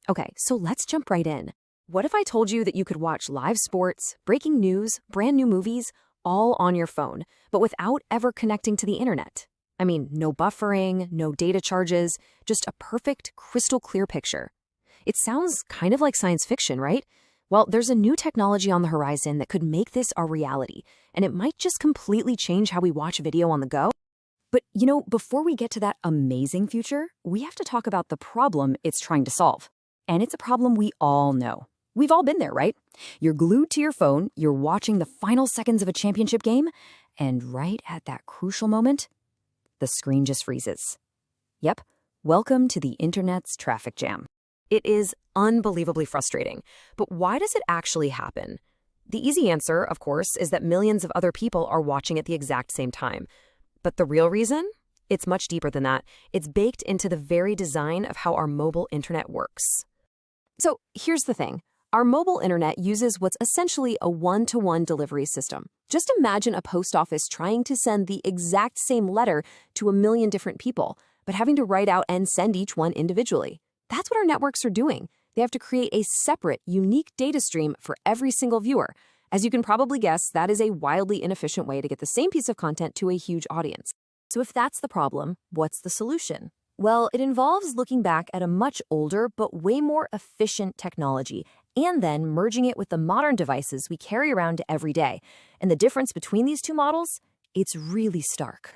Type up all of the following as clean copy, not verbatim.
Okay, so let's jump right in. What if I told you that you could watch live sports, breaking news, brand new movies, all on your phone, but without ever connecting to the internet? I mean, no buffering, no data charges, just a perfect, crystal clear picture. It sounds kind of like science fiction, right? Well, there's a new technology on the horizon that could make this our reality, and it might just completely change how we watch video on the go. But, before we get to that amazing future, we have to talk about the problem it's trying to solve. And it's a problem we all know. We've all been there, right? You're glued to your phone, you're watching the final seconds of a championship game, and right at that crucial moment, the screen just freezes. Yep, welcome to the internet's traffic jam. It is unbelievably frustrating, but why does it actually happen? The easy answer, of course, is that millions of other people are watching at the exact same time. But the real reason? It's much deeper than that. It's baked into the very design of how our mobile internet works. So here's the thing. Our mobile internet uses what's essentially a one-to-one delivery system. Just imagine a post office trying to send the exact same letter to a million different people, but having to write out and send each one individually. That's what our networks are doing. They have to create a separate, unique data stream for every single viewer. As you can probably guess, that is a wildly inefficient way to get the same piece of content to a huge audience. So if that's the problem, what's the solution? Well, it involves looking back at a much older but way more efficient technology and then merging it with the modern devices we carry around every day. And the difference between these two models? It's really stark.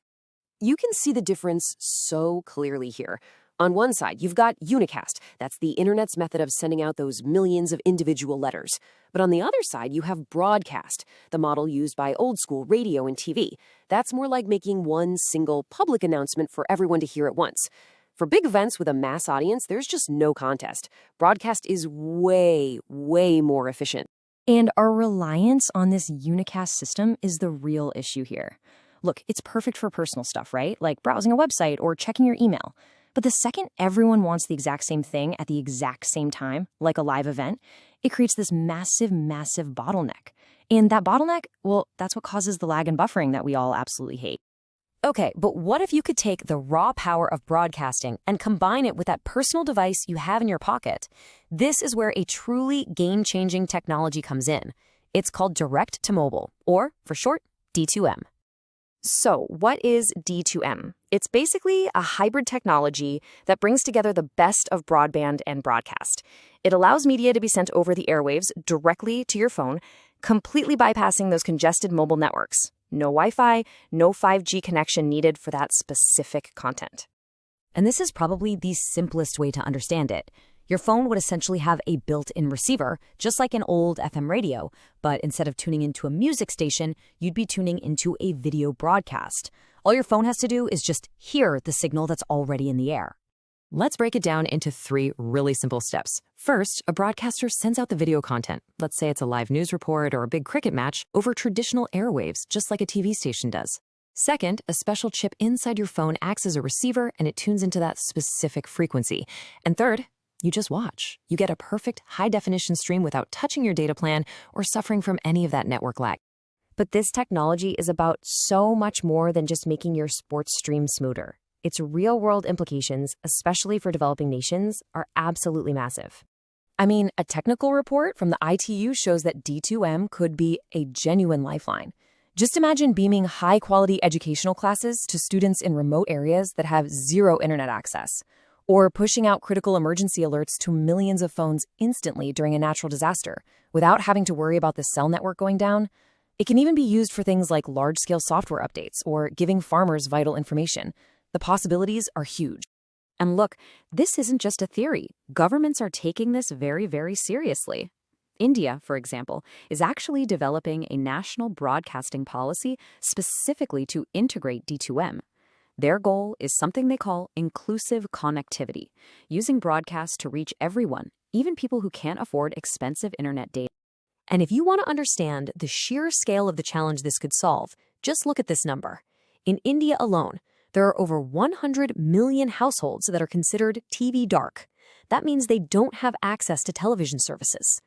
You can see the difference so clearly here. On one side, you've got unicast. That's the internet's method of sending out those millions of individual letters. But on the other side, you have broadcast, the model used by old-school radio and TV. That's more like making one single public announcement for everyone to hear at once. For big events with a mass audience, there's just no contest. Broadcast is way, way more efficient. And our reliance on this unicast system is the real issue here. Look, it's perfect for personal stuff, right? Like browsing a website or checking your email. But the second everyone wants the exact same thing at the exact same time, like a live event, it creates this massive, massive bottleneck. And that bottleneck, well, that's what causes the lag and buffering that we all absolutely hate. Okay, but what if you could take the raw power of broadcasting and combine it with that personal device you have in your pocket? This is where a truly game-changing technology comes in. It's called direct-to-mobile, or, for short, D2M. So, what is D2M? It's basically a hybrid technology that brings together the best of broadband and broadcast. It allows media to be sent over the airwaves directly to your phone, completely bypassing those congested mobile networks. No Wi-Fi, no 5G connection needed for that specific content. And this is probably the simplest way to understand it. Your phone would essentially have a built-in receiver, just like an old FM radio, but instead of tuning into a music station, you'd be tuning into a video broadcast. All your phone has to do is just hear the signal that's already in the air. Let's break it down into 3 really simple steps. First, a broadcaster sends out the video content. Let's say it's a live news report or a big cricket match over traditional airwaves, just like a TV station does. Second, a special chip inside your phone acts as a receiver and it tunes into that specific frequency. And third, you just watch. You get a perfect high-definition stream without touching your data plan or suffering from any of that network lag. But this technology is about so much more than just making your sports stream smoother. Its real-world implications, especially for developing nations, are absolutely massive. I mean, a technical report from the ITU shows that D2M could be a genuine lifeline. Just imagine beaming high-quality educational classes to students in remote areas that have zero internet access, or pushing out critical emergency alerts to millions of phones instantly during a natural disaster without having to worry about the cell network going down. It can even be used for things like large-scale software updates or giving farmers vital information. The possibilities are huge. And look, this isn't just a theory. Governments are taking this very, very seriously. India, for example, is actually developing a national broadcasting policy specifically to integrate D2M. Their goal is something they call inclusive connectivity, using broadcast to reach everyone, even people who can't afford expensive internet data. And if you want to understand the sheer scale of the challenge this could solve, just look at this number. In India alone, there are over 100 million households that are considered TV dark. That means they don't have access to television services.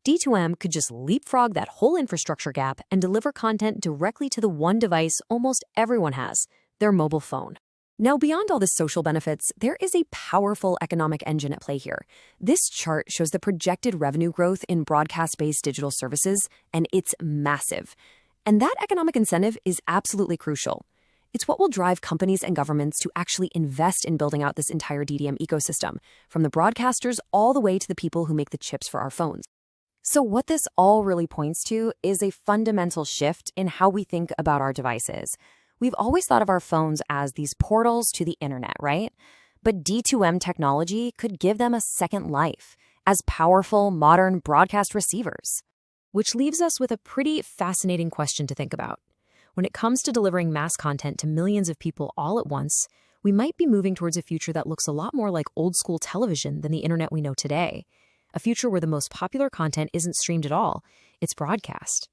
D2M could just leapfrog that whole infrastructure gap and deliver content directly to the one device almost everyone has, their mobile phone. Now, beyond all the social benefits, there is a powerful economic engine at play here. This chart shows the projected revenue growth in broadcast-based digital services, and it's massive. And that economic incentive is absolutely crucial. It's what will drive companies and governments to actually invest in building out this entire DDM ecosystem, from the broadcasters all the way to the people who make the chips for our phones. So what this all really points to is a fundamental shift in how we think about our devices. We've always thought of our phones as these portals to the internet, right? But D2M technology could give them a second life as powerful, modern broadcast receivers. Which leaves us with a pretty fascinating question to think about. When it comes to delivering mass content to millions of people all at once, we might be moving towards a future that looks a lot more like old-school television than the internet we know today. A future where the most popular content isn't streamed at all, it's broadcast.